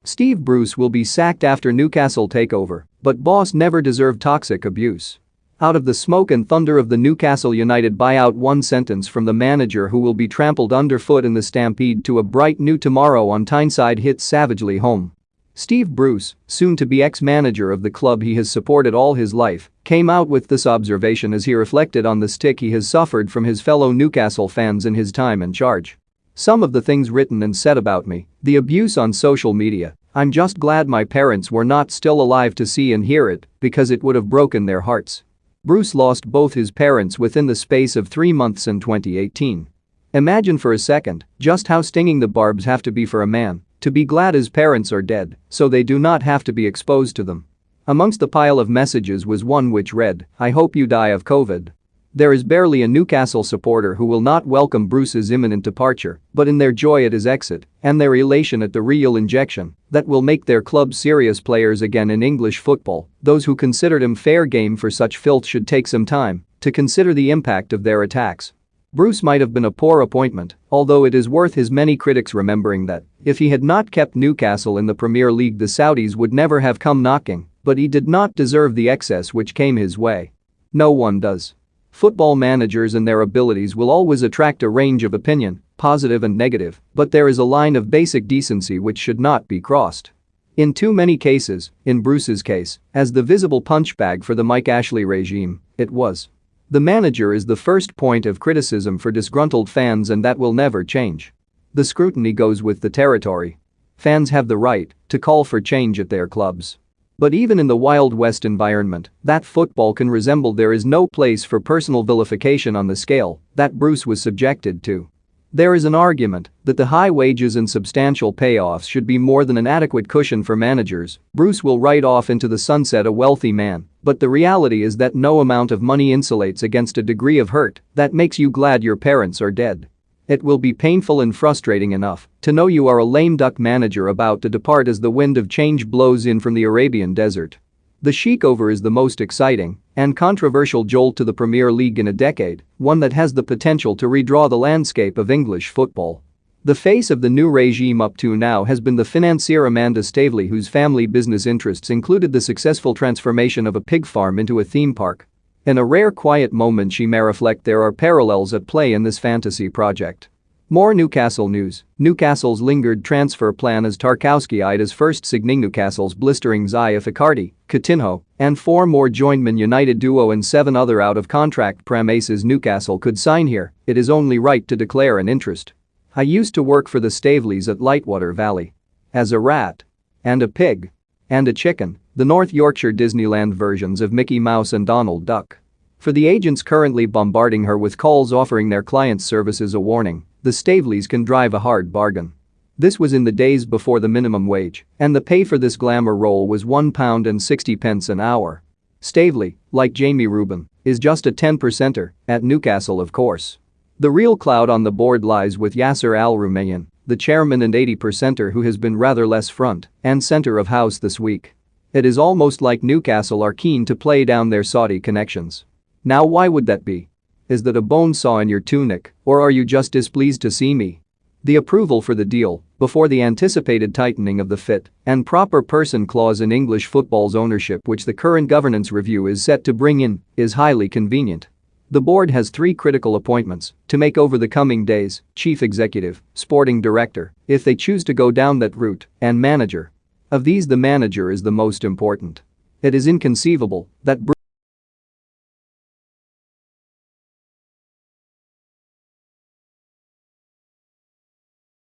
Steve Bruce will be sacked after Newcastle takeover, but boss never deserved toxic abuse. Out of the smoke and thunder of the Newcastle United buyout, one sentence from the manager who will be trampled underfoot in the stampede to a bright new tomorrow on Tyneside hits savagely home. Steve Bruce, soon to be ex-manager of the club he has supported all his life, came out with this observation as he reflected on the stick he has suffered from his fellow Newcastle fans in his time in charge. "Some of the things written and said about me, the abuse on social media, I'm just glad my parents were not still alive to see and hear it, because it would have broken their hearts." Bruce lost both his parents within the space of 3 months in 2018. Imagine for a second just how stinging the barbs have to be for a man to be glad his parents are dead so they do not have to be exposed to them. Amongst the pile of messages was one which read, "I hope you die of COVID." There is barely a Newcastle supporter who will not welcome Bruce's imminent departure, but in their joy at his exit and their elation at the real injection that will make their club serious players again in English football, those who considered him fair game for such filth should take some time to consider the impact of their attacks. Bruce might have been a poor appointment, although it is worth his many critics remembering that if he had not kept Newcastle in the Premier League, the Saudis would never have come knocking, but he did not deserve the excess which came his way. No one does. Football managers and their abilities will always attract a range of opinion, positive and negative, but there is a line of basic decency which should not be crossed. In too many cases, in Bruce's case, as the visible punchbag for the Mike Ashley regime, it was. The manager is the first point of criticism for disgruntled fans, and that will never change. The scrutiny goes with the territory. Fans have the right to call for change at their clubs. But even in the Wild West environment that football can resemble, there is no place for personal vilification on the scale that Bruce was subjected to. There is an argument that the high wages and substantial payoffs should be more than an adequate cushion for managers. Bruce will ride off into the sunset a wealthy man, but the reality is that no amount of money insulates against a degree of hurt that makes you glad your parents are dead. It will be painful and frustrating enough to know you are a lame duck manager about to depart as the wind of change blows in from the Arabian desert. The takeover is the most exciting and controversial jolt to the Premier League in a decade, one that has the potential to redraw the landscape of English football. The face of the new regime up to now has been the financier Amanda Staveley, whose family business interests included the successful transformation of a pig farm into a theme park. In a rare quiet moment she may reflect there are parallels at play in this fantasy project. More Newcastle news. Newcastle's lingered transfer plan as Tarkowski eyed his first signing. Newcastle's blistering Zaya Icardi, Coutinho, and 4 more joined Man United duo and 7 other out-of-contract premises Newcastle could sign here. It is only right to declare an interest. "I used to work for the Staveleys at Lightwater Valley. As a rat. And a pig. And a chicken, the North Yorkshire Disneyland versions of Mickey Mouse and Donald Duck." For the agents currently bombarding her with calls offering their clients' services a warning, the Staveleys can drive a hard bargain. This was in the days before the minimum wage, and the pay for this glamour role was £1.60 an hour. Staveley, like Jamie Rubin, is just a 10%er at Newcastle, of course. The real clout on the board lies with Yasser Al-Rumayyan, the chairman and 80%er who has been rather less front and center of house this week. It is almost like Newcastle are keen to play down their Saudi connections. Now why would that be? Is that a bone saw in your tunic, or are you just displeased to see me? The approval for the deal, before the anticipated tightening of the fit and proper person clause in English football's ownership which the current governance review is set to bring in, is highly convenient. The board has 3 critical appointments to make over the coming days: chief executive, sporting director, if they choose to go down that route, and manager. Of these the manager is the most important. It is inconceivable that